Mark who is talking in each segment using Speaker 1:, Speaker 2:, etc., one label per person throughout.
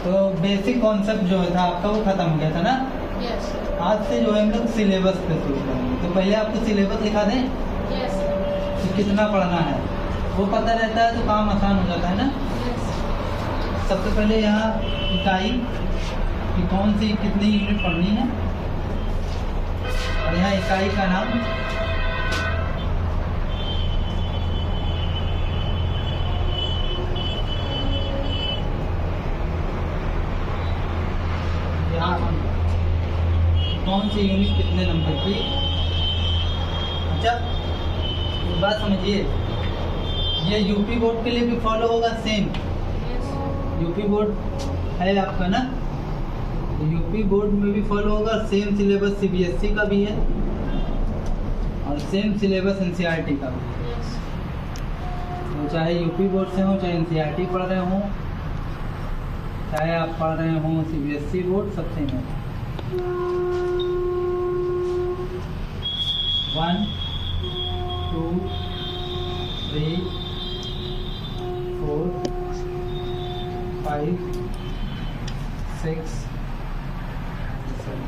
Speaker 1: तो basic concept जो था आपका वो खत्म हो गया था ना।
Speaker 2: यस
Speaker 1: आज से जो है हम लोग सिलेबस पे शुरू करेंगे। तो पहले आपको सिलेबस लिखा दें
Speaker 2: यस
Speaker 1: कि कितना पढ़ना है, वो पता रहता है तो काम आसान हो जाता है ना। सबसे पहले यहाँ इकाई कि कौन सी कितनी यूनिट पढ़नी है, और यहाँ इकाई का नाम यहाँ कौन सी यूनिट कितने नंबर की। अच्छा एक बात समझिए, ये यूपी बोर्ड के लिए भी फॉलो होगा सेम। यूपी बोर्ड है आपका ना, तो यूपी बोर्ड में भी फॉलो होगा। सेम सिलेबस सीबीएसई का भी है और सेम सिलेबस एनसीईआरटी का भी है। तो चाहे यूपी बोर्ड से हो, चाहे एनसीईआरटी पढ़ रहे हों, चाहे आप पढ़ रहे हों सीबीएसई बोर्ड, सब सेम है। 1 2 3 4 5 6 7।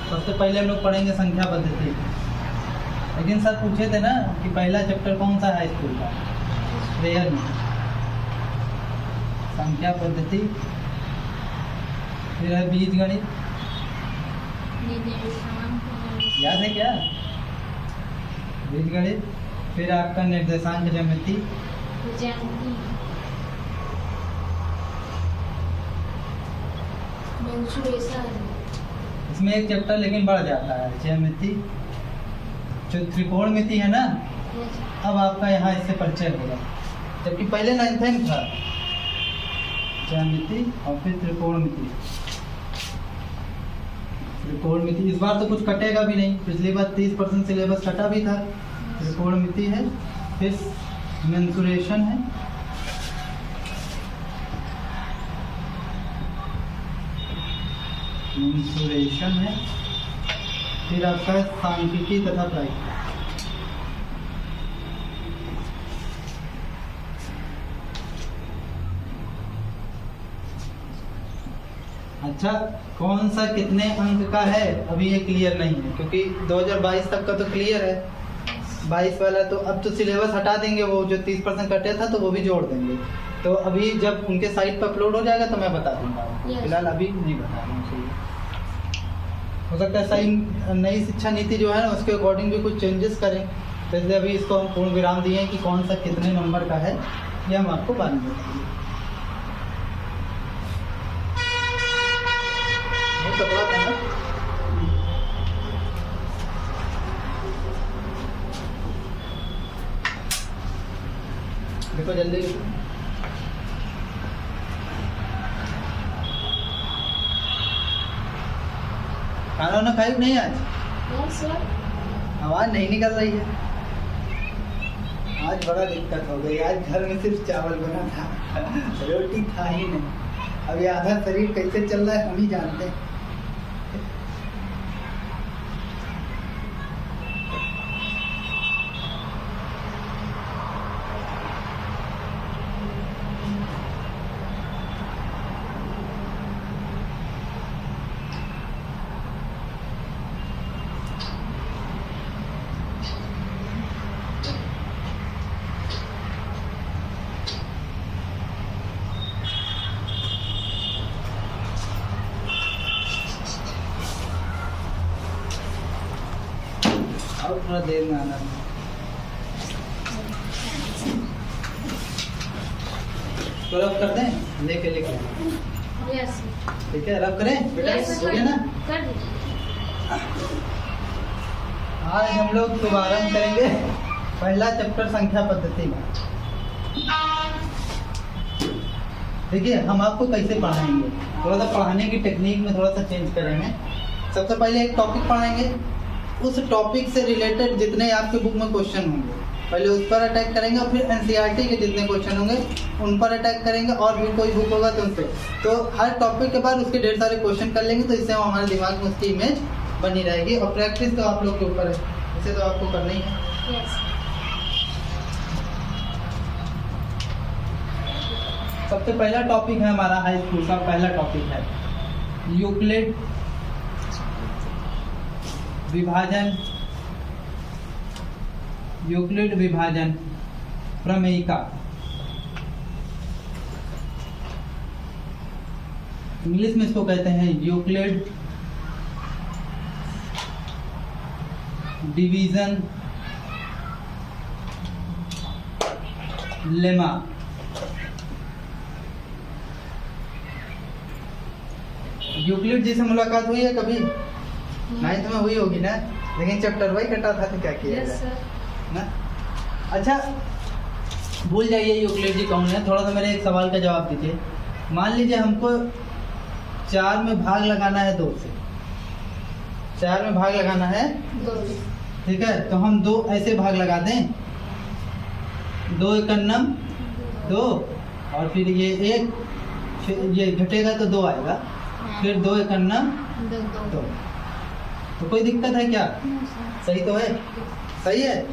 Speaker 1: सबसे पहले हम लोग पढ़ेंगे संख्या पद्धति। लेकिन सर पूछे थे ना कि पहला चैप्टर कौन सा है स्कूल का, प्रेयर में संख्या पद्धति, फिर है बीज गणित, याद है क्या बीज गणित, फिर आपका निर्देशांक ज्यामिति, इसमें एक चैप्टर लेकिन बढ़ जाता है ज्यामिति, जो त्रिकोणमिति है ना। अब आपका यहाँ इससे परिचय होगा, जबकि पहले 9th में था ज्यामिति और फिर त्रिकोणमिति। त्रिकोणमिति इस बार तो कुछ कटेगा भी नहीं, पिछली बार 30% सिलेबस कटा भी था। त्रिकोणमिति है, फिर मेंसुरेशन है, मेंसुरेशन है, फिर आपका सांख्यिकी तथा प्रायिक। अच्छा कौन सा कितने अंक का है अभी ये क्लियर नहीं है, क्योंकि 2022 तक का तो क्लियर है। 22 वाला तो अब तो सिलेबस हटा देंगे, वो जो 30% कटे था तो वो भी जोड़ देंगे। तो अभी जब उनके साइट पर अपलोड हो जाएगा तो मैं बता दूंगा। फिलहाल अभी नहीं बता रहा हूँ। हो सकता है सही नई शिक्षा नीति जो है ना उसके अकॉर्डिंग भी कुछ चेंजेस करें, तो इसलिए अभी इसको हम पूर्ण विराम दिए हैं कि कौन सा कितने नंबर का है ये हम आपको बाद में बताएंगे। कपड़ा था ना, देखो जल्दी। खाना वाना खाई नहीं आज? आवाज नहीं निकल रही है। आज बड़ा दिक्कत हो गई, आज घर में सिर्फ चावल बना था, रोटी था ही नहीं। अब ये आधा शरीर कैसे चल रहा है हम ही जानते हैं। और थोड़ा देर में आना। तो रब कर दें, लेके
Speaker 2: यस
Speaker 1: ठीक है, रब करें बेटा, हो गया ना। आज हम लोग शुभारंभ करेंगे पहला चैप्टर संख्या पद्धति में। देखिए हम आपको कैसे पढ़ाएंगे, थोड़ा सा पढ़ाने की टेक्निक में थोड़ा सा चेंज करेंगे। सबसे पहले एक टॉपिक पढ़ाएंगे, उस टॉपिक से रिलेटेड जितने आपके बुक में क्वेश्चन होंगे पहले उस पर अटैक करेंगे, और फिर एनसीईआरटी के जितने क्वेश्चन होंगे उन पर अटैक करेंगे, और भी कोई बुक होगा तो उन पर। तो हर टॉपिक के बाद उसके ढेर सारे क्वेश्चन कर लेंगे, तो इससे हमारे दिमाग में उसकी इमेज बनी रहेगी। और प्रैक्टिस तो आप लोग के ऊपर है, इसे तो आपको करना ही है। सबसे पहला टॉपिक है हमारा हाई स्कूल का पहला टॉपिक है यूक्लिड विभाजन प्रमेयिका। इंग्लिश में इसको कहते हैं यूक्लिड डिवीजन लेमा। यूक्लिड जी से मुलाकात हुई है कभी? नाइन्थ में हुई होगी ना, लेकिन चैप्टर वाइज कटा था तो क्या किया जाए ना। अच्छा भूल जाइए यूक्लिड जी कौन है, थोड़ा सा मेरे एक सवाल का जवाब दीजिए। मान लीजिए हमको 4 में भाग लगाना है 2 से, 4 में भाग लगाना है
Speaker 2: 2,
Speaker 1: ठीक है, तो हम 2 ऐसे भाग लगा दें, 2 एकन्नम 2 और फिर ये 1, फिर ये घटेगा तो 2 आएगा, फिर 2 एकन्नम 2। तो कोई दिक्कत है क्या? सही तो है? सही है?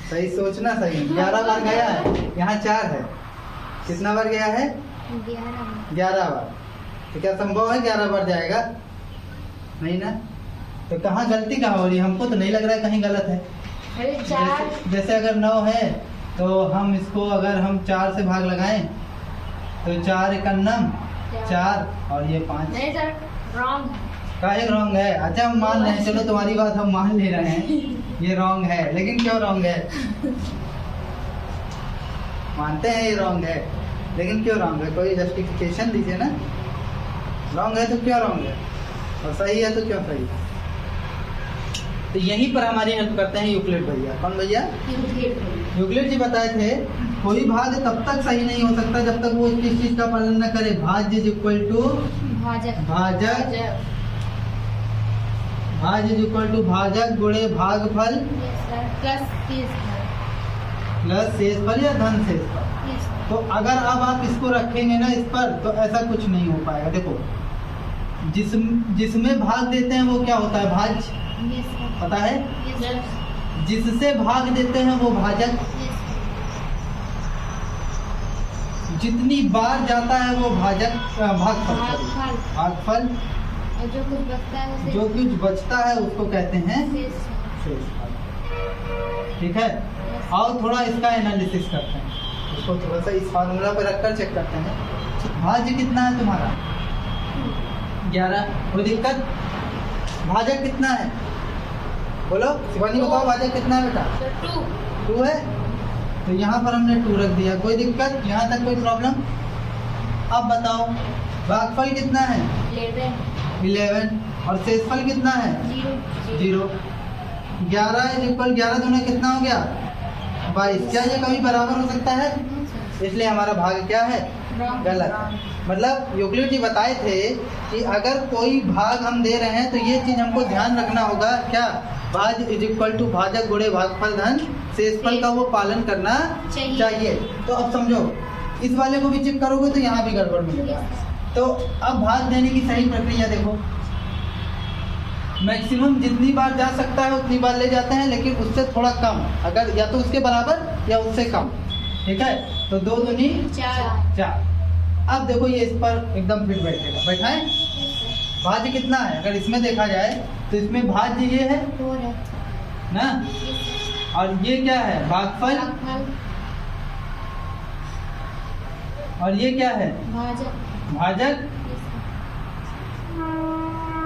Speaker 1: सही सोचना सही। 11 बार गया है, यहाँ 4 है, कितना बार गया है? 11 बार। तो क्या संभव है 11 बार जाएगा? नहीं ना। तो कहाँ गलती कहाँ हो रही है? हमको तो नहीं लग रहा है कहीं गलत है। जैसे अगर 9 है तो हम इसको अगर हम 4 से भाग लगाएं तो 4 एकन्नम 4 और ये 5।
Speaker 2: नहीं सर, रॉन्ग
Speaker 1: का एक रॉन्ग है। अच्छा हम मान रहे हैं, चलो तुम्हारी बात हम मान ले रहे हैं, ये रॉन्ग है, लेकिन क्यों रॉन्ग है? मानते हैं ये रॉन्ग है, लेकिन क्यों रॉन्ग है? कोई जस्टिफिकेशन दीजिए ना। रॉन्ग है तो क्यों रॉन्ग है, और सही है तो क्यों सही है? तो यहीं पर हमारी हेल्प करते हैं यूक्लिड भैया। कौन भैया? यूक्लिड जी बताए थे कोई भाग तब तक सही नहीं हो सकता जब तक वो किस चीज का पालन न करे। भाज्य इज इक्वल टू भाजक गुणे भागफल प्लस शेषफल या धन शेषफल। तो अगर अब आप इसको रखेंगे ना इस पर, तो ऐसा कुछ नहीं हो पाएगा। देखो जिसमें भाग देते हैं वो क्या होता है? भाज्य, पता है? जिससे भाग देते हैं वो भाजक, जितनी बार जाता है वो भागफल, जो कुछ बचता है उसको कहते हैं शेषफल। ठीक है, और थोड़ा इसका एनालिसिस करते हैं, इसको थोड़ा सा इस फार्मूला पर रखकर चेक करते हैं। भाज्य कितना है तुम्हारा? 11। कोई दिक्कत? भाजक कितना है? बोलो शिवानी, बताओ भाजक कितना है बेटा? 2 है, तो यहाँ पर हमने 2 रख दिया। कोई दिक्कत? यहाँ तक कोई प्रॉब्लम? अब बताओ भागफल कितना है? 11 और शेषफल कितना है? 0। 11 इज इक्वल 11 दूना कितना हो गया? 22। क्या ये कभी बराबर हो सकता है? इसलिए हमारा भाग क्या है? गलत। मतलब यूक्लिड जी बताए थे कि अगर कोई भाग हम दे रहे हैं तो ये चीज हमको ध्यान रखना होगा, क्या? भाज्य इज इक्वल टू भाजक गुणे भागफल धन शेषफल का वो पालन करना चाहिए। तो अब समझो, इस वाले को भी चेक करोगे तो यहाँ भी गड़बड़ मिलेगा। तो अब भाग देने की सही प्रक्रिया देखो, मैक्सिमम जितनी बार जा सकता है उतनी बार ले जाते हैं, लेकिन उससे थोड़ा कम, अगर या तो उसके बराबर या उससे कम। ठीक है, तो 2 दूनी 4। अब देखो ये इस पर एकदम फिट बैठेगा। बैठाएं? भाज्य कितना है? अगर इसमें देखा जाए तो इसमें भाज्य ये है ना, और ये क्या है? भागफल। और ये क्या है? भाजक।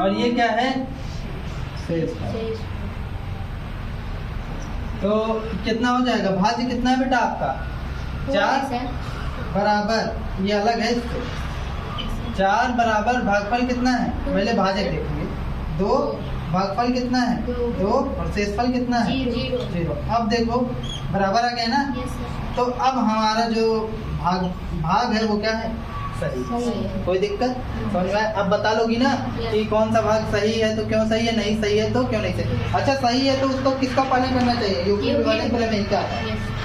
Speaker 1: और ये क्या है? शेषफल। तो कितना हो जाएगा? भाज्य कितना है बेटा आपका? 4 बराबर, ये अलग है इससे, 4 बराबर भागफल कितना है? पहले भाजक देखेंगे। 2 भागफल कितना है? 2 और शेषफल कितना है? 0। अब देखो बराबर आ गया ना। तो अब हमारा जो भाग है वो क्या है? सही। कोई दिक्कत? समझ में? अब बता लोगी ना कि कौन सा भाग सही है तो क्यों सही है, नहीं सही है तो क्यों नहीं सही। अच्छा सही है तो उसको किसका पालन करना चाहिए? यूक्लिड विभाजन प्रमेयिका।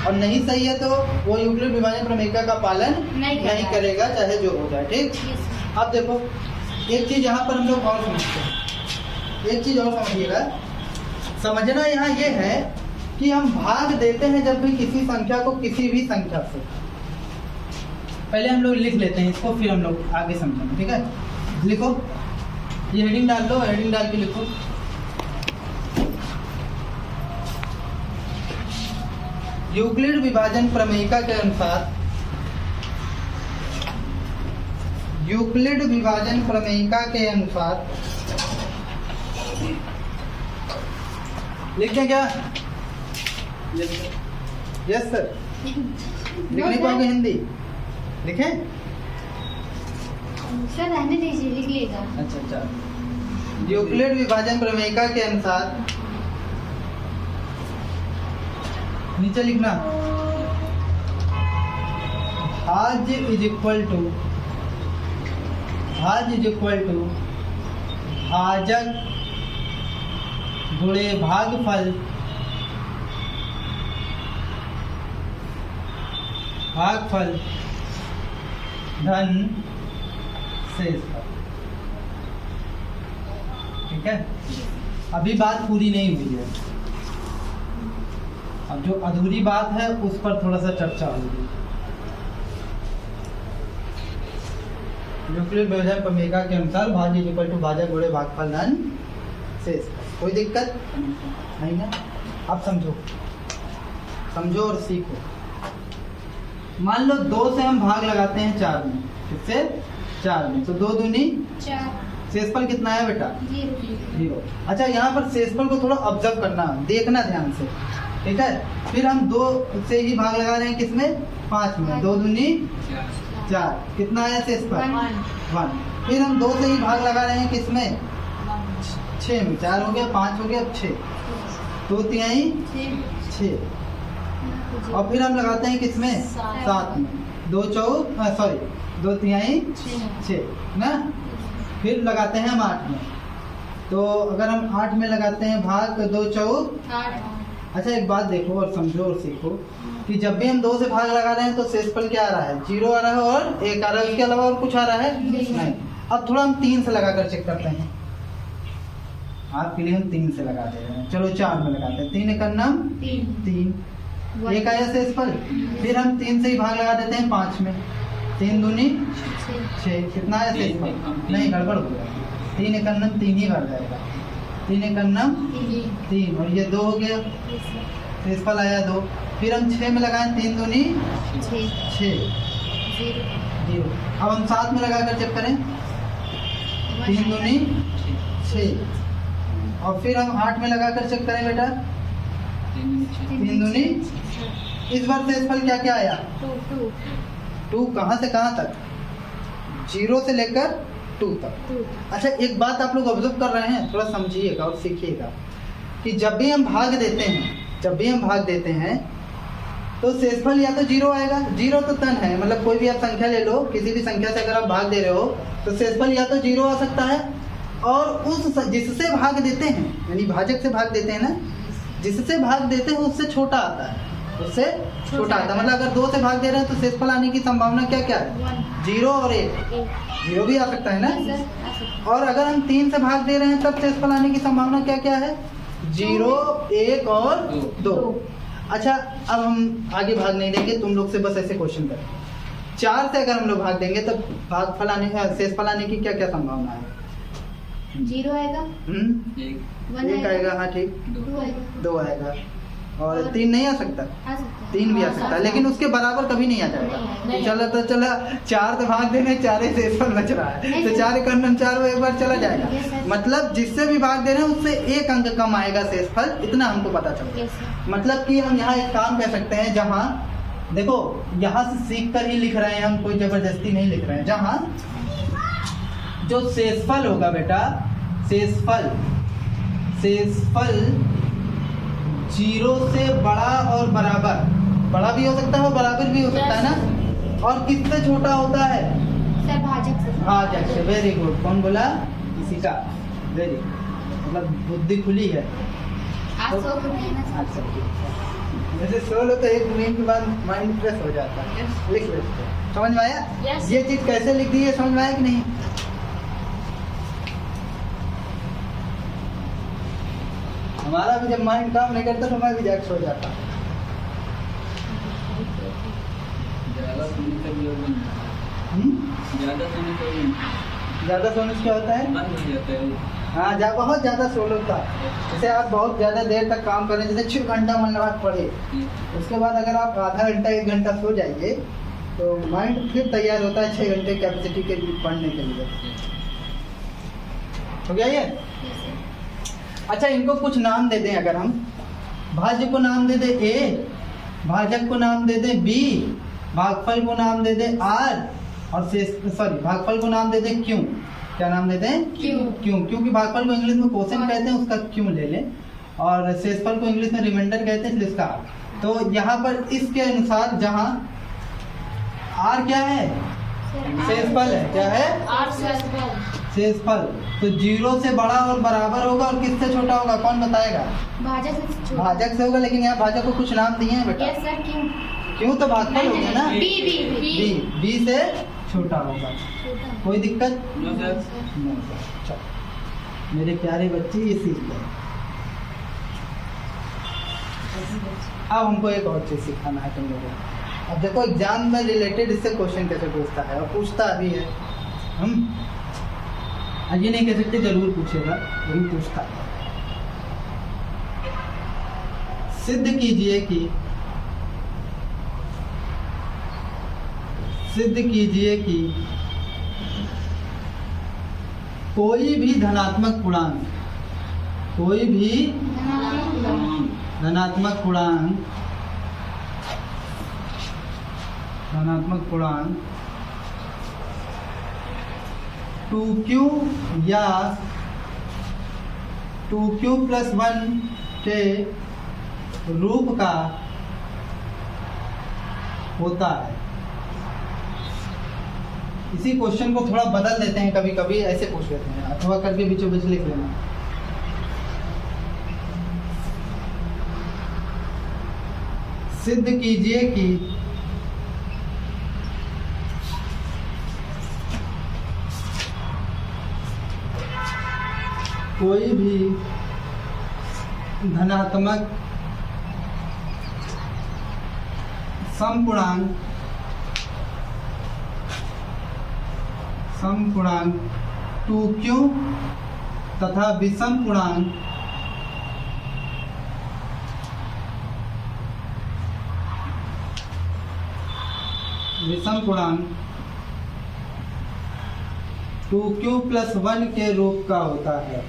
Speaker 1: और नहीं सही है तो वो यूक्लिड विभाजन प्रमेयिका का पालन नहीं करेगा, चाहे जो हो जाए। ठीक। अब देखो एक चीज यहाँ पर हम लोग और समझते हैं, एक चीज और समझिएगा। समझना यहाँ ये है कि हम भाग देते हैं जब भी किसी संख्या को किसी भी संख्या से। पहले हम लोग लिख लेते हैं इसको, फिर हम लोग आगे समझेंगे, ठीक है। लिखो, ये हेडिंग डाल लो, हेडिंग डाल के लिखो यूक्लिड विभाजन प्रमेयिका के अनुसार, यूक्लिड विभाजन प्रमेयिका के अनुसार लिखें क्या? यस सर, लिख नहीं पाओगे हिंदी? लिखें
Speaker 2: सर, रहने दीजिए, लिख लेगा।
Speaker 1: अच्छा। यूक्लिड विभाजन प्रमेयिका के अनुसार नीचे लिखना, भाज्य इज इक्वल टू भाजक गुणे भागफल धन शेषफल। ठीक है, अभी बात पूरी नहीं हुई है, अब जो अधूरी बात है उस पर थोड़ा सा चर्चा होगी। यूक्लिड विभाजन प्रमेयिका के अनुसार भाज्य इक्वल टू भाजक गुणे भागफल धन शेषफल। कोई दिक्कत नहीं ना? अब समझो और सीखो। मान लो 2 से हम भाग लगाते हैं 4 में, किससे? 4 में, तो 2 दूनी
Speaker 2: 4,
Speaker 1: शेषफल कितना है बेटा? 0। अच्छा, यहाँ पर शेषफल को थोड़ा ऑब्जर्व करना, देखना ध्यान से, ठीक है। फिर हम 2 से ही भाग लगा रहे हैं, किसमें? 5 में, 2 दूनी 4, कितना आया शेषफल? 1। फिर हम 2 से ही भाग लगा रहे हैं, किसमें? 6 में, 4 हो गया, 5 हो गया, 6, 2 तिहाई 6। और फिर हम लगाते हैं किसमें? 7 में, 2 तिहाई 6 ना। फिर लगाते हैं हम 8 में, तो अगर हम 8 में लगाते हैं भाग, तो 2 चौक 8। अच्छा, एक बात देखो और समझो और सीखो कि जब भी हम 2 से भाग लगा रहे हैं तो शेषफल क्या आ रहा है? 0 आ रहा है और 1 आ रहा है, उसके अलावा और कुछ आ रहा है? नहीं। अब थोड़ा हम 3 से लगाकर चेक करते हैं, आपके लिए हम 3 से लगा दे रहे हैं। चलो 4 में लगाते हैं, 3 एकम 3, 1 आया शेषफल। फिर हम 3 से ही भाग लगा देते हैं 5 में, 3 दूनी 6, कितना आया शेषफल? नहीं, गड़बड़ हो गया, 3 एकम 3 ही भर जाएगा, 3 एकम 3, और ये 2 हो गया, शेषफल आया 2। फिर हम 6 में लगाएं, 3 दूनी 6, 0। अब हम 7 में लगाकर चेक करें, 3 दूनी 6, और फिर हम 8 में लगाकर चेक करें बेटा, 3 दूनी, इस बार शेषफल क्या क्या आया? 2। कहाँ से कहाँ तक? 0 से लेकर 2 तक। अच्छा, एक बात आप लोग ऑब्जर्व कर रहे हैं, थोड़ा समझिएगा और सीखिएगा कि जब भी हम भाग देते हैं तो शेषफल या तो 0 आएगा। 0 तो तन है, मतलब कोई भी आप संख्या ले लो, किसी भी संख्या से अगर आप भाग दे रहे हो तो शेषफल या तो 0 आ सकता है, और उस जिससे भाग देते हैं, यानी भाजक से भाग देते हैं ना, जिससे भाग देते हैं उससे छोटा आता है, उससे छोटा आता है। मतलब अगर 2 से भाग दे रहे हैं तो शेषफल आने की संभावना क्या क्या है? 0 और 1, 0 भी आ सकता है ना। और अगर हम 3 से भाग दे रहे हैं तब शेषफल आने की संभावना क्या क्या है? 0, 1 और 2। अच्छा, अब हम आगे भाग नहीं देंगे, तुम लोग से बस ऐसे क्वेश्चन करें। 4 से अगर हम लोग भाग देंगे तब भागफल आने, शेषफल आने की क्या क्या संभावना है?
Speaker 2: 0 आएगा,
Speaker 1: 1 आएगा, हाँ ठीक, 2 आएगा, और 3 नहीं आ सकता? 3 भी आ सकता है, लेकिन उसके बराबर कभी नहीं आ जाएगा। तो चला 4 से भाग देने, 4 से शेषफल बच रहा है, तो 4 एकम 4 वो एक बार चला जाएगा। मतलब जिससे भी भाग दे रहे हैं उससे 1 अंक कम आएगा शेषफल, इतना हमको पता चलता है। मतलब कि हम यहाँ एक काम कर सकते हैं, जहाँ देखो यहाँ से सीख कर ही लिख रहे हैं हम, कोई जबरदस्ती नहीं लिख रहे हैं। जहाँ जो शेषफल होगा बेटा, शेषफल 0 से बड़ा और बराबर, बड़ा भी हो सकता है और बराबर भी हो सकता है ना। और किससे छोटा होता है?
Speaker 2: सर,
Speaker 1: भाजक से। वेरी गुड, कौन बोला? किसी का, वेरी, मतलब बुद्धि खुली है। अच्छा, जैसे सो लो तो 1 मिनट के बाद माइंड फ्रेश हो जाता है। लिख लेते हैं, समझ में आया? ये चीज कैसे लिख दी है, समझ में आया कि नहीं? हमारा भी जब माइंड काम नहीं करता तो मैं भी जाके सो जाता।
Speaker 3: ज़्यादा सोने से भी होगा नहीं। ज़्यादा सोने से भी
Speaker 1: ज़्यादा सोने से क्या होता है?
Speaker 3: बंद हो जाता है।
Speaker 1: हाँ, बहुत ज़्यादा सो लो था। जैसे आप बहुत ज़्यादा देर तक काम करें, जैसे 6 घंटा मन लगा पढ़े, उसके बाद अगर आप आधा घंटा 1 घंटा सो जाइए तो माइंड फिर तैयार होता है 6 घंटे कैपेसिटी के लिए पढ़ने के लिए। हो गया ये? अच्छा, इनको कुछ नाम दे दें। अगर हम भाज्य को नाम दे दें ए, भाजक को नाम दे दें बी, भागफल को नाम दे दें आर, और भागफल को नाम दे दें क्यों। क्या नाम देते हैं? क्यों। क्योंकि भागफल को इंग्लिश में क्वोशेंट कहते हैं, उसका क्यों ले लें, और शेषफल को इंग्लिश में रिमाइंडर कहते हैं, इसलिए इसका आर। तो यहाँ पर इसके अनुसार जहाँ आर क्या है? शेषफल है। क्या है? शेषफल। तो 0 से बड़ा और बराबर होगा, और किससे छोटा होगा? कौन बताएगा? भाजक से होगा। लेकिन यहाँ भाजक को कुछ नाम दिए हैं बेटा।
Speaker 2: यस सर,
Speaker 1: क्यों तो भागफल हो गया ना।
Speaker 2: बी
Speaker 1: बी से छोटा होगा। कोई दिक्कत?
Speaker 3: No sir.
Speaker 1: चलो मेरे प्यारे बच्चे, ये सीख गए। अब हमको एक और चीज़ सिखाना है तुम लोगों को। अब देखो, एग्जाम में रिलेटेड इससे क्वेश्चन कैसे पूछता है, और पूछता भी है। हम ये नहीं कह सकते जरूर पूछेगा, लेकिन पूछता है। सिद्ध कीजिए कि कोई भी धनात्मक पूर्णांक 2q या 2q + 1 के रूप का होता है। इसी क्वेश्चन को थोड़ा बदल देते हैं, कभी कभी ऐसे पूछ लेते हैं, अथवा करके बीचों बीच लिख लेना। सिद्ध कीजिए कि कोई भी धनात्मक समपूर्णांक 2q तथा विषम पूर्णांक पूर्णांक 2q + 1 के रूप का होता है।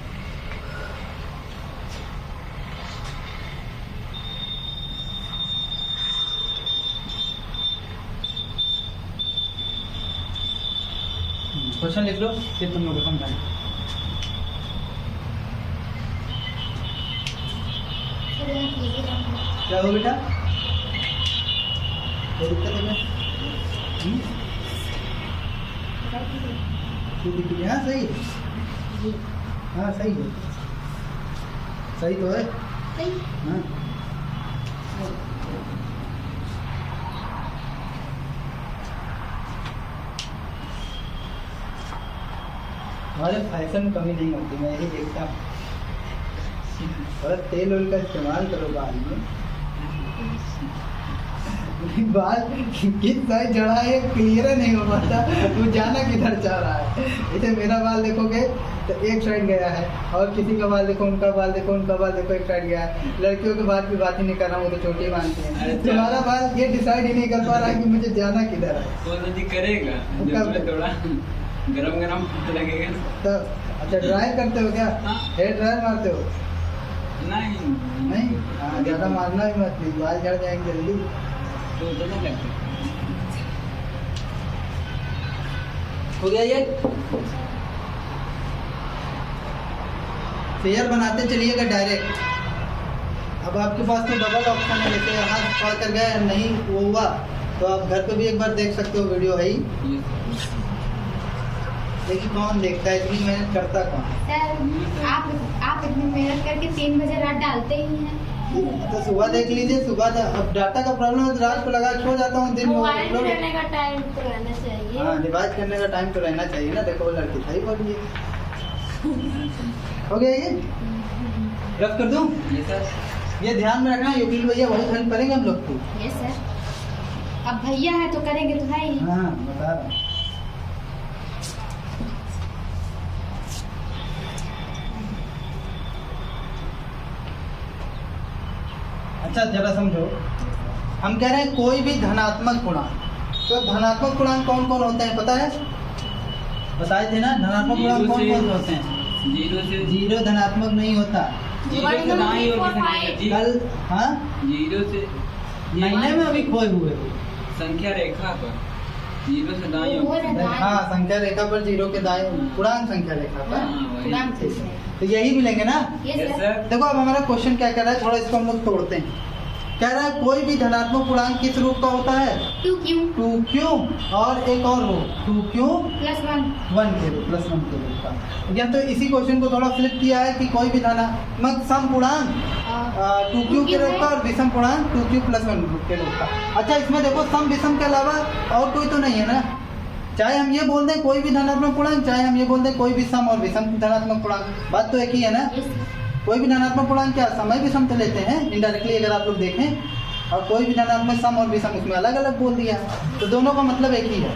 Speaker 1: क्वेश्चन लिख लो, फिर तुम लोग को समझाएं। क्या हो बेटा? कोई दिक्कत है? हाँ सही है। हाँ सही है, सही तो है। हाँ हमारे फैशन में कमी नहीं होती, मैं यही देखता हूँ। थोड़ा तेल का इस्तेमाल करो बाल में। बाल किस साइड जड़ा है क्लियर नहीं हो पाता, वो जाना किधर जा रहा है। जैसे मेरा बाल देखोगे तो एक साइड गया है, और किसी का बाल देखो, उनका बाल देखो, एक साइड गया है। लड़कियों के बाल की बात ही नहीं कर रहा हूँ, वो तो छोटी मानती है। तुम्हारा बाल ये डिसाइड ही नहीं कर पा रहा है कि मुझे जाना किधर है।
Speaker 3: तो करेगा थोड़ा गरम लगेगा
Speaker 1: तो। अच्छा, ड्राई करते हो क्या? हेयर ड्रायर मारते हो? नहीं। हाँ, ज़्यादा मारना भी मत, नहीं बाल झड़ जाएंगे जल्दी।
Speaker 3: तो नहीं लगता।
Speaker 1: हो गया ये? फेयर बनाते चलिएगा डायरेक्ट। अब आपके पास तो डबल ऑप्शन है, जैसे हाथ पकड़ कर गए नहीं वो हुआ तो आप घर पे भी एक बार देख सकते हो, वीडियो है ही। लेकिन कौन देखता है, इतनी मेहनत करता कौन?
Speaker 2: सर आप इतनी मेहनत करके 3 बजे रात डालते ही हैं।
Speaker 1: तो सुबह देख लीजिए, सुबह अब डाटा का प्रॉब्लम है तो रात को लगा सो जाता हूँ, दिन में
Speaker 2: मोबाइल करने का टाइम तो रहना चाहिए।
Speaker 1: हाँ, रिवाइज करने का टाइम तो रहना चाहिए ना। देखो वो लड़की सही बोलिए। हो गया ये? रफ कर दूं?
Speaker 3: ये सर
Speaker 1: ये ध्यान में रखना, यूपी भैया बहुत हेल्प करेंगे हम लोग को।
Speaker 2: यस सर, अब भैया है तो करेंगे तो है ही।
Speaker 1: हाँ बता रहा हूँ। अच्छा जरा समझो, हम कह रहे हैं कोई भी धनात्मक पूर्णांक, तो धनात्मक पूर्णांक कौन कौन होते हैं पता है? बताए थे ना, धनात्मक पूर्णांक कौन कौन से होते हैं?
Speaker 3: जीरो से
Speaker 1: जीरो धनात्मक नहीं होता।
Speaker 3: जीरो से दाईं ओर की
Speaker 1: कल हाँ
Speaker 3: जीरो से
Speaker 1: महीने में अभी खोए हुए हो।
Speaker 3: संख्या रेखा पर जीरो से दाईं
Speaker 2: वो
Speaker 3: ओर।
Speaker 2: ना
Speaker 1: हाँ संख्या रेखा पर जीरो के दाएं पूर्णांक संख्या रेखा पर,
Speaker 3: हाँ, वही।
Speaker 2: पूर्णांक से।
Speaker 1: तो यही मिलेंगे ना।
Speaker 2: Yes
Speaker 3: yes
Speaker 2: sir.
Speaker 3: सर।
Speaker 1: देखो अब हमारा क्वेश्चन क्या कह रहा है, थोड़ा इसको हम लोग तोड़ते हैं। कह रहा है कोई भी धनात्मक पूर्णांक किस रूप का होता है?
Speaker 2: 2q
Speaker 1: 2q और एक और रूप 2q
Speaker 2: + 1।
Speaker 1: 1 के रूप प्लस 1 के रूप का। या तो इसी क्वेश्चन को थोड़ा फ्लिप किया है कि कोई भी धनात्मक सम पूर्णांक 2q के रूप का और विषम पूर्णांक 2q + 1 के रूप का। अच्छा इसमें देखो सम विषम के अलावा और कोई तो नहीं है ना, चाहे हम ये बोल दें कोई भी धनात्मक पूर्णांक, चाहे हम ये बोल दें कोई भी सम और विषम धनात्मक पूर्णांक, बात तो एक ही है ना।
Speaker 2: Yes sir.
Speaker 1: कोई भी धनात्मक पूर्णांक क्या समय विषम तो लेते हैं इनडायरेक्टली अगर आप लोग देखें, और कोई भी धनात्मक सम और विषम उसमें अलग अलग बोल दिया, तो दोनों का मतलब एक ही है।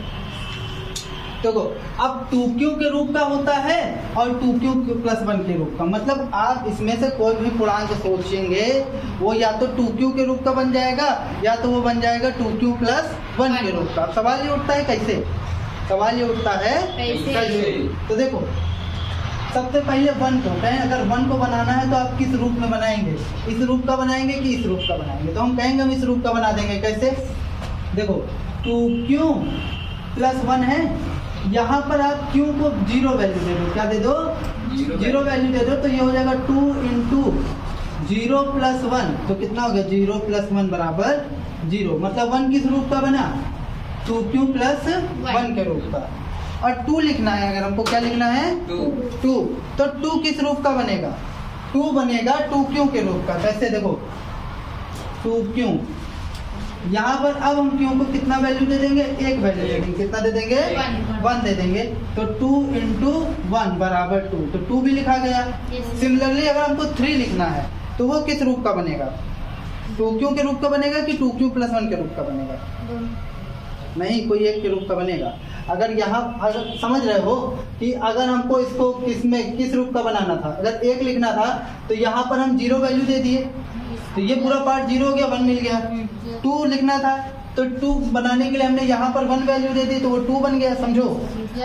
Speaker 1: देखो अब 2q के रूप का होता है और 2q + 1 के रूप का, मतलब आप इसमें से कोई भी पूर्णांक सोचेंगे वो या तो 2q के रूप का बन जाएगा या तो वो बन जाएगा 2q + 1 के रूप का। अब सवाल ये उठता है कैसे, सवाल ये उठता है
Speaker 2: कैसे?
Speaker 1: तो देखो सबसे पहले 1 को कहें, अगर 1 को बनाना है तो आप किस रूप में बनाएंगे? इस रूप का बनाएंगे कि इस रूप का बनाएंगे? तो हम कहेंगे हम इस रूप का बना देंगे। कैसे? देखो 2q + 1 है, यहाँ पर आप q को 0 वैल्यू दे दो। क्या दे दो? 0 वैल्यू दे दो, तो ये हो जाएगा 2 × 0 + 1, तो कितना हो गया? 0 + 1 बराबर 0। मतलब 1 किस रूप का बना? 2q + 1 के रूप का। और 2 लिखना है, अगर हमको क्या लिखना है? 2। तो 2 किस रूप का बनेगा? 2 बनेगा 2q के रूप का। कैसे? देखो 2q, यहाँ पर अब हम q को कितना वैल्यू दे देंगे? 1 वैल्यू दे देंगे। कितना दे देंगे? 1 दे देंगे। तो 2 × 1 बराबर 2, तो 2 भी लिखा गया। सिमिलरली अगर हमको 3 लिखना है तो वो किस रूप का बनेगा? 2q के रूप का बनेगा कि 2q + 1 के रूप का बनेगा? नहीं, कोई एक के रूप का बनेगा। अगर यहाँ अगर समझ रहे हो कि अगर हमको इसको किस रूप का बनाना था, अगर 1 लिखना था तो यहाँ पर हम 0 वैल्यू दे दिए, तो ये पूरा पार्ट 0 हो गया, 1 मिल गया। 2 लिखना था तो 2 बनाने के लिए हमने यहाँ पर 1 वैल्यू दे दी, तो वो 2 बन गया, समझो।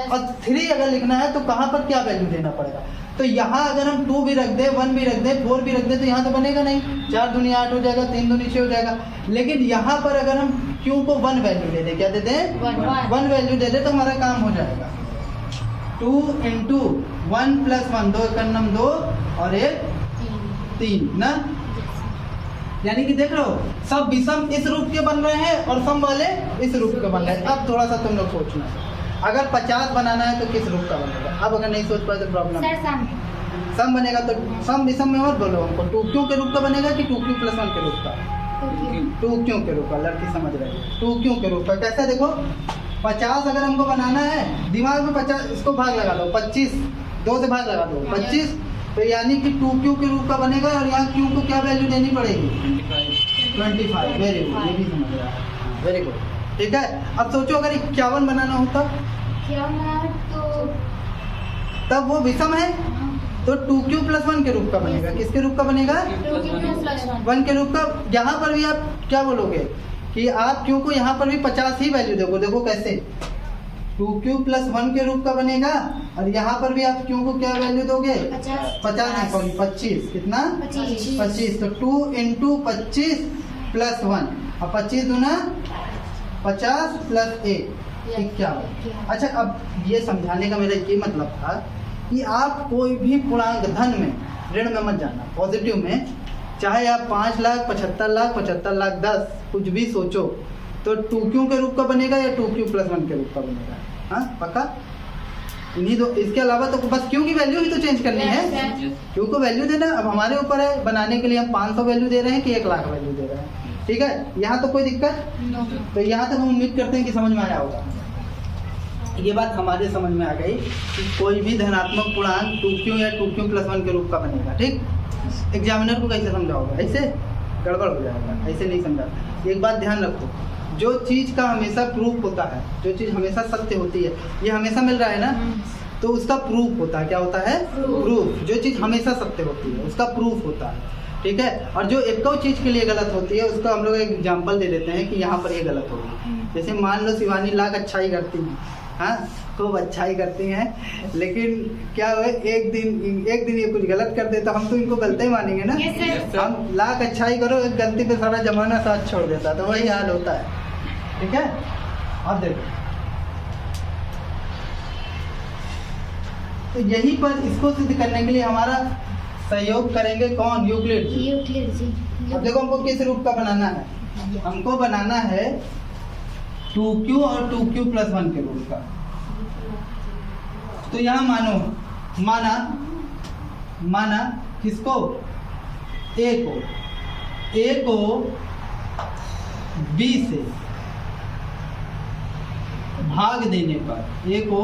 Speaker 1: और 3 अगर लिखना है तो कहाँ पर क्या वैल्यू देना पड़ेगा? तो यहाँ अगर हम 2 भी रख दें, 1 भी रख दें, 4 भी रख दें, तो यहाँ तो बनेगा नहीं। 4 दूनी 8 हो जाएगा, 3 दूनी 6 हो जाएगा। लेकिन यहाँ पर अगर हम q को 1 वैल्यू दे दें, क्या दे दें? 1 वैल्यू दे दें, तो हमारा काम हो जाएगा। 2 × 1 + 1, 2 × 2 और 1 3 ना। यानी कि देख रहे हो सब विषम इस रूप के बन रहे हैं और सम वाले इस रूप के बन रहे हैं। अब थोड़ा सा तुम लोग सोचना, अगर 50 बनाना है तो किस रूप का बनेगा? अब अगर नहीं सोच पाए तो प्रॉब्लम
Speaker 2: सर सम
Speaker 1: सम बनेगा, तो सम विषम में मत बोलो हमको। 2q के रूप का बनेगा कि 2q + 1 के रूप का? 2q के रूप का। लड़की समझ रही है, 2q के रूप का। कैसा? देखो 50 अगर हमको बनाना है, दिमाग में 50, इसको भाग लगा दो, 25 2 से भाग लगा दो 25, तो यानी कि 2q के रूप का बनेगा और यहाँ q को क्या वैल्यू देनी पड़ेगी? 25। वेरी गुड, ये भी समझ रहा है, वेरी गुड। ठीक है, अब सोचो अगर 51 बनाना होता
Speaker 2: तो
Speaker 1: तब वो विषम है, तो 2q + 1 के रूप का बनेगा। किसके रूप का बनेगा? 1 के रूप का। यहाँ पर भी आप क्या बोलोगे कि आप q को यहाँ पर भी 50 ही वैल्यू दोगे। देखो कैसे 2q + 1 के रूप का बनेगा और यहाँ पर भी आप q को क्या वैल्यू दोगे? 50 नहीं, सॉरी 25। कितना? 25। तो 2 × 25 + 1, और 25 दूना 50 + 1 51। अच्छा, अब ये समझाने का मेरा ये मतलब था कि आप कोई भी पूर्णांक धन में, ऋण में मत जाना, पॉजिटिव में, चाहे आप 5 लाख 75 लाख 75 लाख 10 कुछ भी सोचो, तो 2q के रूप का बनेगा या 2q + 1 के रूप का बनेगा? हाँ पक्का? इन्हीं दो, इसके अलावा तो बस q की वैल्यू ही तो चेंज करनी है। q को वैल्यू देना अब हमारे ऊपर है, बनाने के लिए हम 500 वैल्यू दे रहे हैं कि 1 लाख वैल्यू दे रहे हैं। ठीक है, यहाँ तो कोई दिक्कत? तो यहाँ तक हम उम्मीद करते हैं कि समझ में आया होगा। ये बात हमारे समझ में आ गई कि कोई भी धनात्मक पूर्णांक 2q या 2q + 1 के रूप का बनेगा। ठीक। एग्जामिनर को कैसे समझाओगे? ऐसे गड़बड़ हो जाएगा, ऐसे नहीं समझाते। एक बात ध्यान रखो, जो चीज़ का हमेशा प्रूफ होता है, जो चीज़ हमेशा सत्य होती है, ये हमेशा मिल रहा है ना, तो उसका प्रूफ होता है। क्या होता है? प्रूफ। जो चीज़ हमेशा सत्य होती है उसका प्रूफ होता है, ठीक है। और जो एक चीज़ के लिए गलत होती है उसका हम लोग एक एग्जाम्पल दे देते हैं कि यहाँ पर ये गलत होगी। जैसे मान लो शिवानी लाख अच्छाई करती हैं, हाँ खूब अच्छाई करती हैं, लेकिन क्या हुआ एक दिन ये कुछ गलत कर दे तो हम तो इनको गलती ही मानेंगे ना। हम लाख अच्छाई करो, एक गलती पे सारा जमाना साथ छोड़ देता, तो वही हाल होता है, ठीक है। अब देखो, तो यहीं पर इसको सिद्ध करने के लिए हमारा सहयोग करेंगे कौन? यूक्लिड जी।
Speaker 2: यूक्लिड जी।
Speaker 1: अब देखो हमको किस रूप का बनाना है? हमको बनाना है 2q और 2q + 1 के रूप का। तो यहाँ माना किसको? a को b से भाग देने पर, a को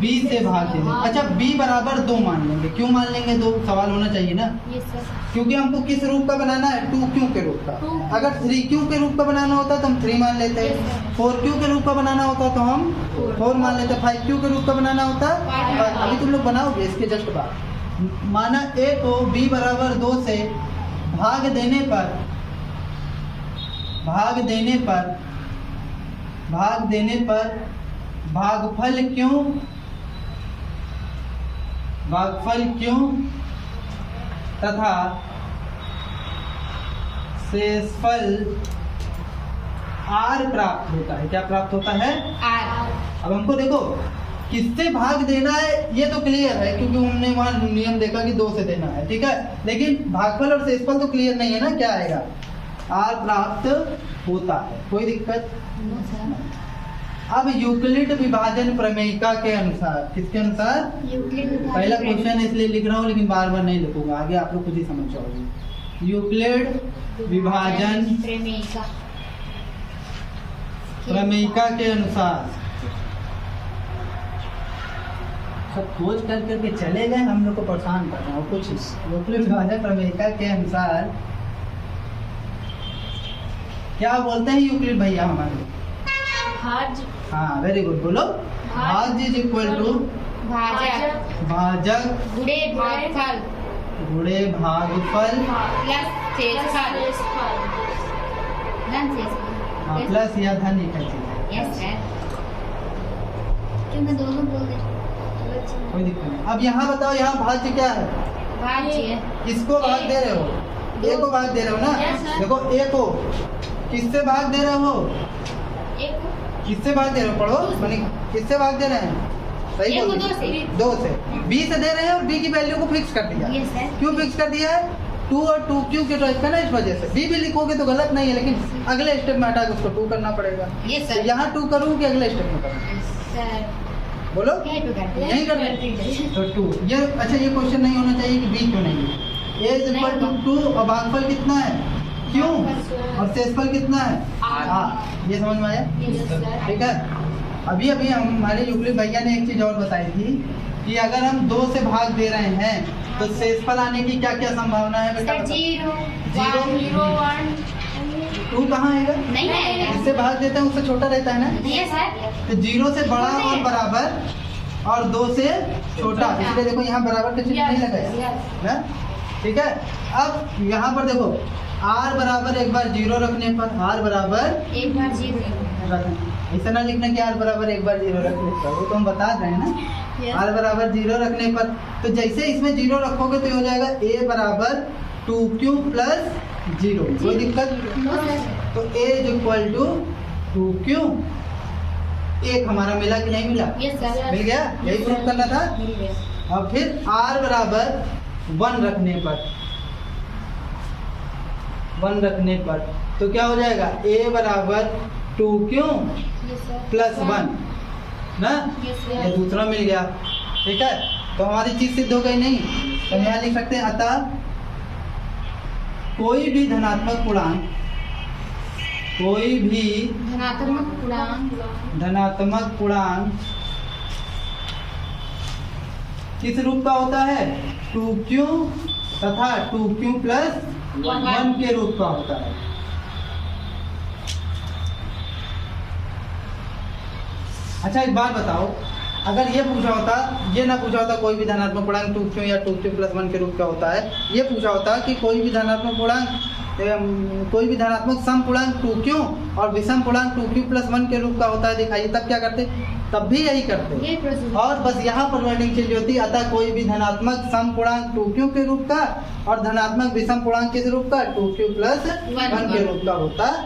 Speaker 1: b से भाग देने पर, अच्छा b बराबर 2 मान लेंगे। क्यों मान लेंगे 2? सवाल होना चाहिए ना। क्योंकि हमको किस रूप का बनाना है? 2q के रूप का। अगर 3q के रूप का बनाना होता तो हम 3 मान लेते, 4q के रूप का बनाना होता तो हम 4 मान लेते, 5q के रूप का बनाना होता 5। अभी तुम लोग बनाओगे इसके जस्ट बाद। माना a को b बराबर 2 से भाग देने पर भागफल क्यों तथा शेषफल r प्राप्त होता है। क्या प्राप्त होता है?
Speaker 2: R।
Speaker 1: अब हमको देखो किससे भाग देना है ये तो क्लियर है, क्योंकि हमने वहाँ नियम देखा कि 2 से देना है, ठीक है। लेकिन भागफल और शेषफल तो क्लियर नहीं है ना, क्या आएगा? r प्राप्त होता है, कोई दिक्कत। अब यूक्लिड विभाजन प्रमेयिका के अनुसार, किसके अनुसार?
Speaker 2: यूक्लिड
Speaker 1: पहला क्वेश्चन इसलिए लिख रहा हूँ लेकिन बार बार नहीं लिखूंगा, आगे आप लोग खुद ही समझ जाओगे। यूक्लिड विभाजन प्रमेयिका के अनुसार, सब खोज कर करके चले गए, हम लोग को परेशान कर रहे हो कुछ। यूक्लिड विभाजन प्रमेयिका के अनुसार क्या बोलते हैं यूक्लिड भैया हमारे? हाँ वेरी गुड, बोलो। भाज्य इज इक्वल टू भाजक
Speaker 2: गुणे भागफल
Speaker 1: प्लस या धन एक चीज है।
Speaker 2: यस सर, क्यों मैं दोनों बोल दे?
Speaker 1: कोई दिक्कत नहीं। अब यहाँ बताओ, यहाँ भाज्य क्या है?
Speaker 2: भाज्य
Speaker 1: किसको भाग दे रहे हो? a को भाग दे रहे हो ना। देखो a को किससे भाग दे रहे हो? किससे भाग दे रहे हो? पढ़ो, माने किससे भाग दे रहे हैं? सही बोल रहे हैं, 2 से। b से दे रहे हैं और b की वैल्यू को फिक्स कर दिया। क्यों फिक्स कर दिया है? 2 और 2q के टाइप का ना, इस वजह से। b भी लिखोगे तो गलत नहीं है, लेकिन अगले स्टेप में हटा के उसको 2 करना पड़ेगा। तो यहाँ 2 करूँ कि अगले स्टेप में करूँ? बोलो, नहीं कर रहे तो 2। ये अच्छा, ये क्वेश्चन नहीं होना चाहिए कि b क्यों नहीं है। a इज इक्वल टू 2 और भागफल कितना है? क्यों, और शेषफल कितना है? r। ये समझ में आया? ठीक है। अभी हमारे यूक्लिड भैया ने एक चीज और बताई थी कि अगर हम 2 से भाग दे रहे हैं तो शेषफल आने की क्या क्या संभावना है बेटा? 0 1 2 कहाँ आएगा?
Speaker 2: नहीं आएगा।
Speaker 1: जिससे भाग देते हैं उससे छोटा रहता है ना।
Speaker 2: Yes sir.
Speaker 1: तो 0 से बड़ा और बराबर और 2 से छोटा, इसलिए देखो यहाँ बराबर का चिन्ह नहीं लगाया ना, ठीक है। अब यहाँ पर देखो r बराबर एक बार 0 रखने पर, r बराबर
Speaker 2: एक बार 0
Speaker 1: ऐसा ना लिखना कि r बराबर एक बार 0 रखने पर, वो तो हम बता रहे हैं ना। r बराबर 0 रखने पर, तो जैसे इसमें 0 रखोगे तो हो जाएगा a बराबर 2q + 0। कोई दिक्कत? तो a is equal to 2q। एक हमारा मिला कि नहीं मिला?
Speaker 2: यस सर,
Speaker 1: मिल गया। यही प्रूफ करना था। और फिर r बराबर 1 रखने पर तो क्या हो जाएगा? a बराबर 2q + 1 ना, ये दूसरा मिल गया, ठीक है। तो हमारी चीज सिद्ध हो गई नहीं, तो यहाँ लिख सकते हैं अतः कोई भी धनात्मक पूर्णांक किस रूप का होता है? 2q तथा 2q प्लस 1 के रूप का होता है। अच्छा एक बात बताओ, अगर ये पूछा होता, ये ना पूछा होता कोई भी धनात्मक पूर्णांक 2q या 2q प्लस 1 के रूप का होता है, ये पूछा होता कि कोई भी धनात्मक पूर्णांक कोई भी धनात्मक सम पूर्णांक 2q और विषम पूर्णांक 2q प्लस 1 के रूप का होता है, दिखाइए, तब क्या करते? तब भी यही करते। और बस यहाँ पर वर्डिंग चेंज होती, अतः कोई भी धनात्मक सम पूर्णांक 2q के रूप का और धनात्मक विषम पूर्णांक किस रूप का? 2q प्लस 1 के रूप का होता है।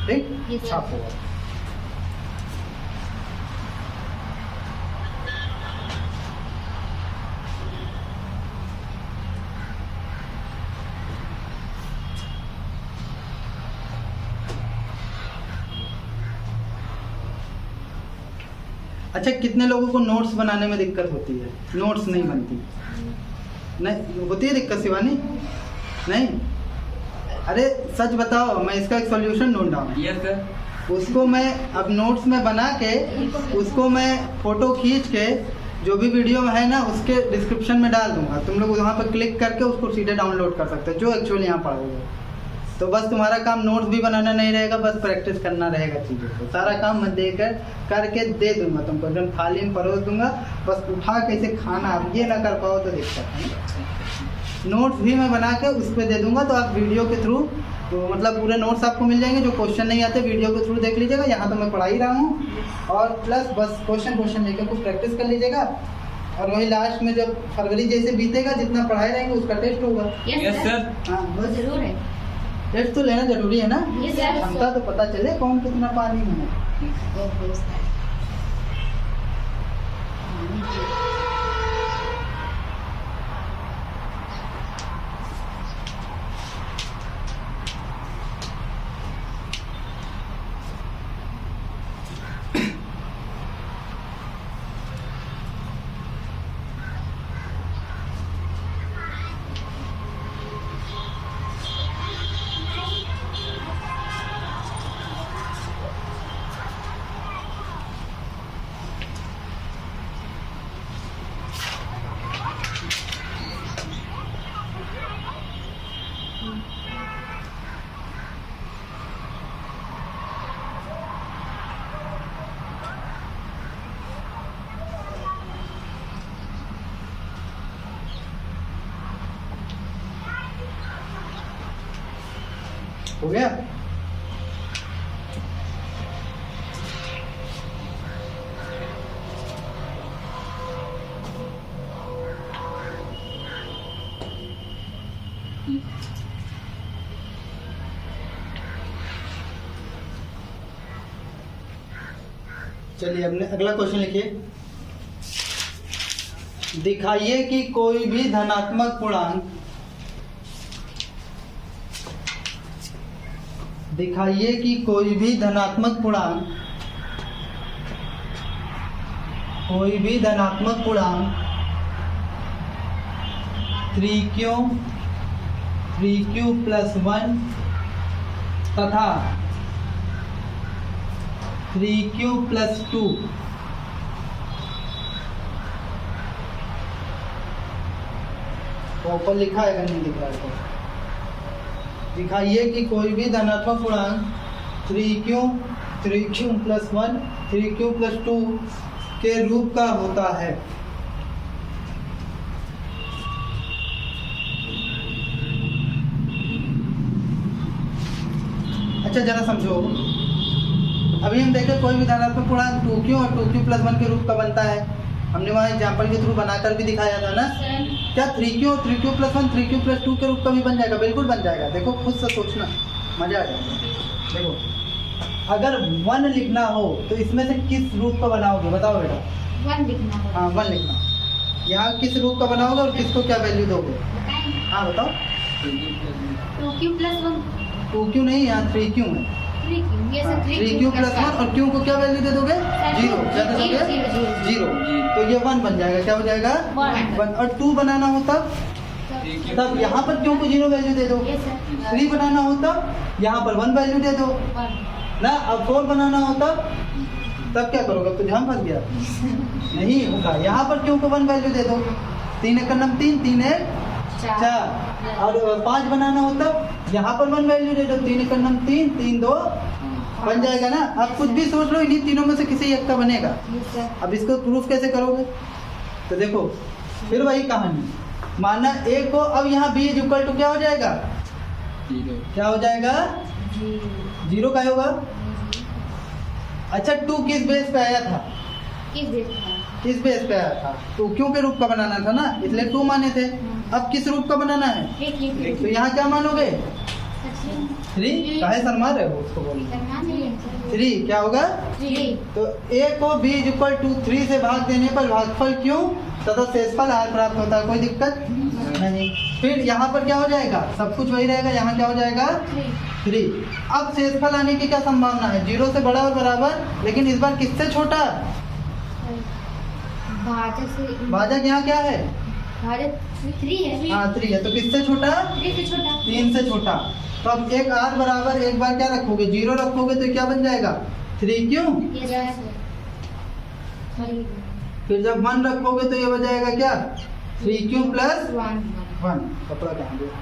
Speaker 1: ठीक, छापो। अच्छा, कितने लोगों को नोट्स बनाने में दिक्कत होती है? नोट्स नहीं बनती, नहीं होती है दिक्कत शिवानी? नहीं? अरे सच बताओ, मैं इसका एक सॉल्यूशन ढूंढ रहा हूँ।
Speaker 3: Yes sir.
Speaker 1: उसको मैं अब नोट्स में बना के उसको मैं फोटो खींच के जो भी वीडियो में है ना उसके डिस्क्रिप्शन में डाल दूंगा, तुम लोग वहाँ पर क्लिक करके उसको सीधे डाउनलोड कर सकते हो, जो एक्चुअली यहाँ पढ़ोगे। तो बस तुम्हारा काम नोट्स भी बनाना नहीं रहेगा, बस प्रैक्टिस करना रहेगा चीज़ों को। सारा काम मैं देकर करके दे दूंगा तुमको, एकदम थाली में परोस दूंगा, बस उठा के इसे खाना। अब ये ना कर पाओ तो दिक्कत है। नोट्स भी मैं बना के उस पर दे दूंगा, तो आप वीडियो के थ्रू तो मतलब पूरे नोट्स आपको मिल जाएंगे। जो क्वेश्चन नहीं आते वीडियो के थ्रू देख लीजिएगा, यहाँ तो मैं पढ़ा ही रहा हूँ, और प्लस बस क्वेश्चन लेकर कुछ प्रैक्टिस कर लीजिएगा। और वही लास्ट में जब फरवरी जैसे बीतेगा, जितना पढ़ाए रहेंगे उसका टेस्ट होगा।
Speaker 3: Yes sir.
Speaker 1: हाँ बस
Speaker 2: जरूर है,
Speaker 1: टेस्ट तो लेना जरूरी है ना,
Speaker 2: Yes, sir.
Speaker 1: क्षमता तो पता चले कौन कितना पानी में है। हो गया? चलिए हमने अगला क्वेश्चन लिखिए। दिखाइए कि कोई भी धनात्मक पूर्णांक, दिखाइए कि कोई भी धनात्मक पूर्णांक, कोई भी धनात्मक पूर्णांक 3q प्लस 1 तथा 3q प्लस 2 तो ऊपर लिखा है, अगर नहीं दिख रहा है तो दिखाइए कि कोई भी धनात्मक पूर्णांक 3q प्लस 1 3q प्लस 2 के रूप का होता है। अच्छा जरा समझो, अभी हम देखें कोई भी धनात्मक पूर्णांक 2q और 2q प्लस 1 के रूप का बनता है। हमने वहाँ एग्जाम्पल के थ्रू बनाकर भी दिखाया था ना। क्या 3q और 3q प्लस 1 3q प्लस 2 के रूप का भी बन जाएगा? बिल्कुल बन जाएगा। देखो खुद से सोचना, मजा आ जाएगा। देखो अगर 1 लिखना हो तो इसमें से किस रूप का बनाओगे? बताओ बेटा।
Speaker 2: 1 लिखना होगा।
Speaker 1: हाँ 1 लिखना, यहाँ किस रूप का बनाओगे और किसको क्या वैल्यू दोगे? हाँ बताओ।
Speaker 2: 2q प्लस 1
Speaker 1: 2q नहीं, यहाँ 3q है। 3q प्लस 1 और q को क्या वैल्यू दे दोगे? 0। क्या दे दोगे? 0। तो ये 1 बन जाएगा। क्या हो जाएगा? 1। और 2 बनाना हो तब यहाँ पर q को 0 वैल्यू दे दो। 3 बनाना हो तब यहाँ पर 1 वैल्यू दे दो ना। अब 4 बनाना हो तब क्या करोगे? तो ध्यान फंस गया, नहीं होगा। यहाँ पर q को 1 वैल्यू दे दो। 3 1 3 3 1 4 और 5 बनाना हो तब यहाँ पर 1 वैल्यू दे दो, 3 का नाम 3, 3 2 बन जाएगा ना। अब कुछ भी सोच लो, इन्हीं तीनों में से किसी एक का बनेगा। अब इसको प्रूफ कैसे करोगे? तो देखो फिर वही कहानी, माना ए को, अब यहाँ बी इज इक्वल टू क्या हो जाएगा? क्या हो जाएगा? 0 का होगा। अच्छा 2 किस बेस पे आया था? किस बेस पे आया था? तो क्यों के रूप का बनाना था ना, इसलिए 2 माने थे। अब किस रूप का बनाना है? तो यहाँ क्या मानोगे? 3। काहे शर्मा रहे हो उसको? बोलो 3 क्या होगा? तो a को b इज इक्वल टू 3 से भाग देने पर भागफल क्यों तथा शेषफल r प्राप्त होता है, कोई दिक्कत नहीं। फिर यहाँ पर क्या हो जाएगा? सब कुछ वही रहेगा, यहाँ क्या हो जाएगा? 3। अब शेषफल आने की क्या संभावना है? 0 से बड़ा और बराबर, लेकिन इस बार किससे छोटा? भाजक यहाँ क्या है?
Speaker 2: 3 है।
Speaker 1: हाँ 3 है, तो किससे छोटा? 3 से छोटा। तो अब एक r बराबर, एक बार क्या रखोगे? 0 रखोगे तो क्या बन जाएगा? 3 क्यों? फिर जब 1 रखोगे तो ये हो जाएगा क्या? 3 क्यों प्लस 1। कपड़ा कहाँ गया?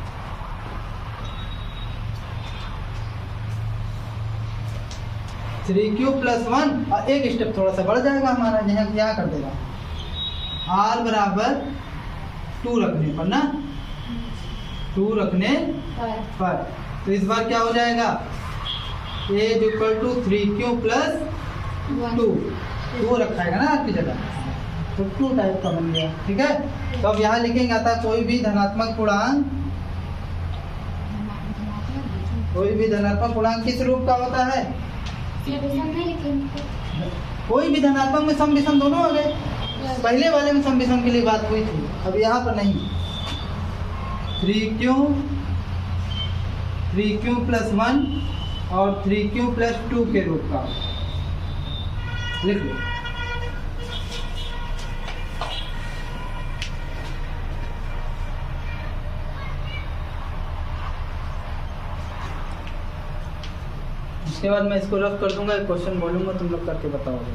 Speaker 1: 3 क्यू प्लस 1, और एक स्टेप थोड़ा सा बढ़ जाएगा हमारा, यहाँ क्या कर देगा? r बराबर 2 रखने पर ना, 2 रखने पर, तो इस बार क्या हो जाएगा? a is equal to 3q plus 2 रखा है ना आपकी जगह, तो 2 टाइप का बन गया। ठीक है, तो अब यहाँ लिखेंगे आता कोई भी धनात्मक पूर्णांक, कोई भी धनात्मक पूर्णांक किस रूप का होता है? कोई भी धनात्मक में सम विषम दोनों आ गए। पहले वाले में सम विषम के लिए बात हुई थी, अब यहाँ पर नहीं। 3q प्लस 1 और 3q प्लस 2 के रूप का लिख लो। उसके बाद मैं इसको रफ कर दूंगा, एक क्वेश्चन बोलूंगा, तुम लोग करके बताओगे।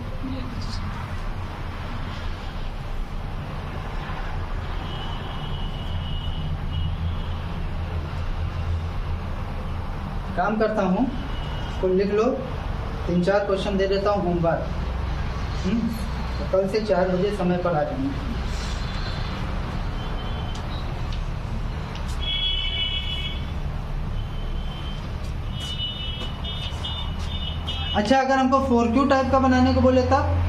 Speaker 1: काम करता हूँ, इसको लिख लो, 3-4 क्वेश्चन दे देता हूँ होमवर्क। तो कल से 4 बजे समय पर आ जाना। अच्छा अगर हमको 4q टाइप का बनाने को बोले तब,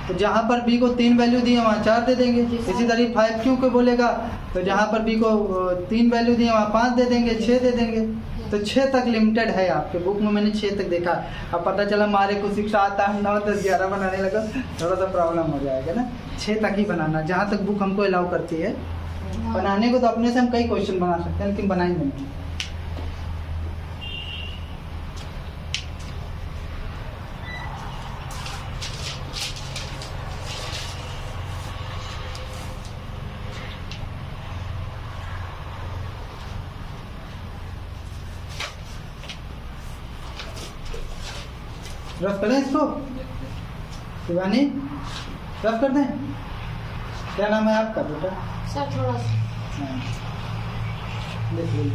Speaker 1: तो जहाँ पर b को 3 वैल्यू दिए वहाँ 4 दे देंगे। इसी तरह 5q को बोलेगा तो जहाँ पर b को 3 वैल्यू दिए वहाँ 5 दे देंगे, 6 दे देंगे। तो 6 तक लिमिटेड है आपके बुक में, मैंने 6 तक देखा। अब पता चला हमारे को 6 आता है, 9 10 11 बनाने लगा, थोड़ा सा प्रॉब्लम हो जाएगा ना। 6 तक ही बनाना, जहाँ तक बुक हमको अलाउ करती है। बनाने को तो अपने से हम कई क्वेश्चन बना सकते हैं, लेकिन बनाएंगे नहीं। रफ करें इसको, शिवानी रफ कर दें। क्या नाम है आपका बेटा?
Speaker 2: सर थोड़ा सा
Speaker 1: देख लीजिए।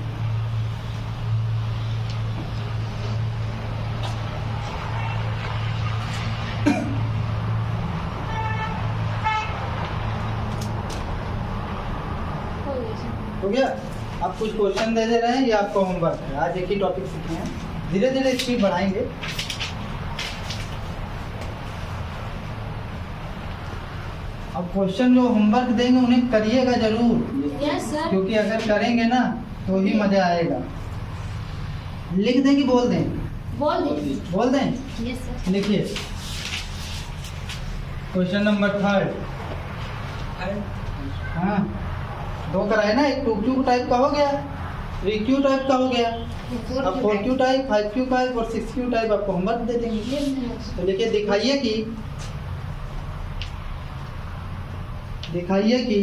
Speaker 1: हो गया। आप कुछ क्वेश्चन दे रहे हैं, ये आपका होमवर्क है। आज एक ही टॉपिक सीखे हैं, धीरे धीरे स्पीड बढ़ाएंगे। अब क्वेश्चन जो होमवर्क देंगे उन्हें करिएगा जरूर।
Speaker 2: Yes sir.
Speaker 1: क्योंकि अगर करेंगे ना तो ही मजा आएगा। लिख दें कि बोल दें? बोल दें।
Speaker 2: Yes sir.
Speaker 1: लिखिए क्वेश्चन नंबर 3। हाँ 2 कराए ना, एक 2q टाइप का हो गया, 3q टाइप का हो गया, अब 4q टाइप, 5q टाइप और 6q टाइप आपको होमवर्क दे देंगे। तो लिखिए, दिखाइए कि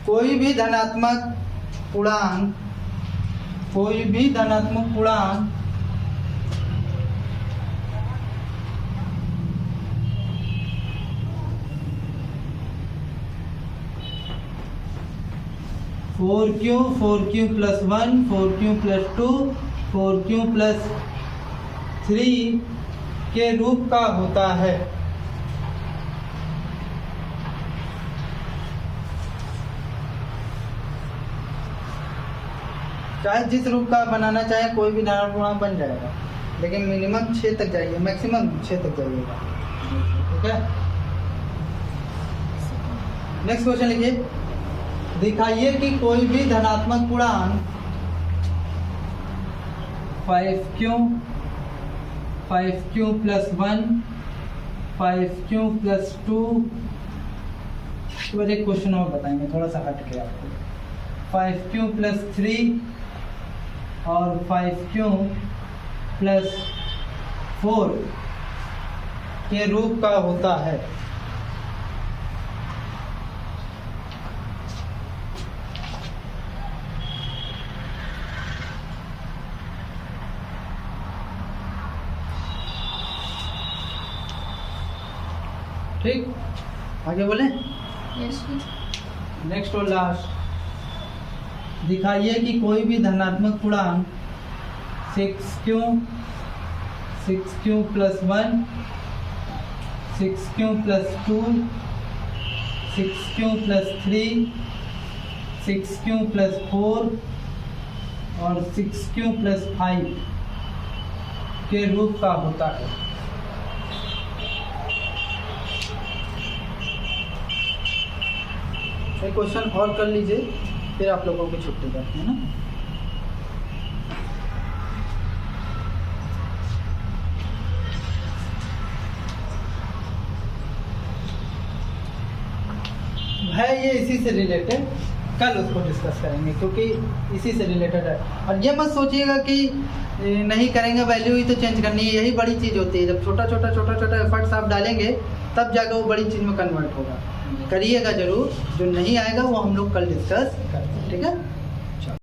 Speaker 1: कोई भी धनात्मक पूर्णांक 4q 4q plus 1 4q plus 2 4q plus 3 के रूप का होता है। चाहे जिस रूप का बनाना चाहे कोई भी धनात्मक बन जाएगा, लेकिन मिनिमम 6 तक जाइए, मैक्सिमम 6 तक जाइएगा। ठीक है, नेक्स्ट क्वेश्चन लिखिए। दिखाइए कि कोई भी धनात्मक पूर्णांक 5q प्लस 1 5q प्लस 2 एक क्वेश्चन और बताएंगे थोड़ा सा हट के आपको। 5q प्लस 3 और 5q प्लस 4 के रूप का होता है। ठीक, आगे बोले। नेक्स्ट और लास्ट, दिखाइए कि कोई भी धनात्मक पूर्णांक 6q plus 1 6q plus 2 6q plus 3 6q plus 4 और 6q प्लस 5 के रूप का होता है। एक क्वेश्चन और कर लीजिए, फिर आप लोगों की छुट्टी करते हैं ना। है ये इसी से रिलेटेड, कल उसको डिस्कस करेंगे क्योंकि इसी से रिलेटेड है। और ये मत सोचिएगा कि नहीं करेंगे, वैल्यू ही तो चेंज करनी है, यही बड़ी चीज़ होती है। जब छोटा छोटा एफर्ट्स आप डालेंगे तब जाकर वो बड़ी चीज़ में कन्वर्ट होगा। करिएगा ज़रूर, जो नहीं आएगा वो हम लोग कल डिस्कस करते हैं। ठीक है।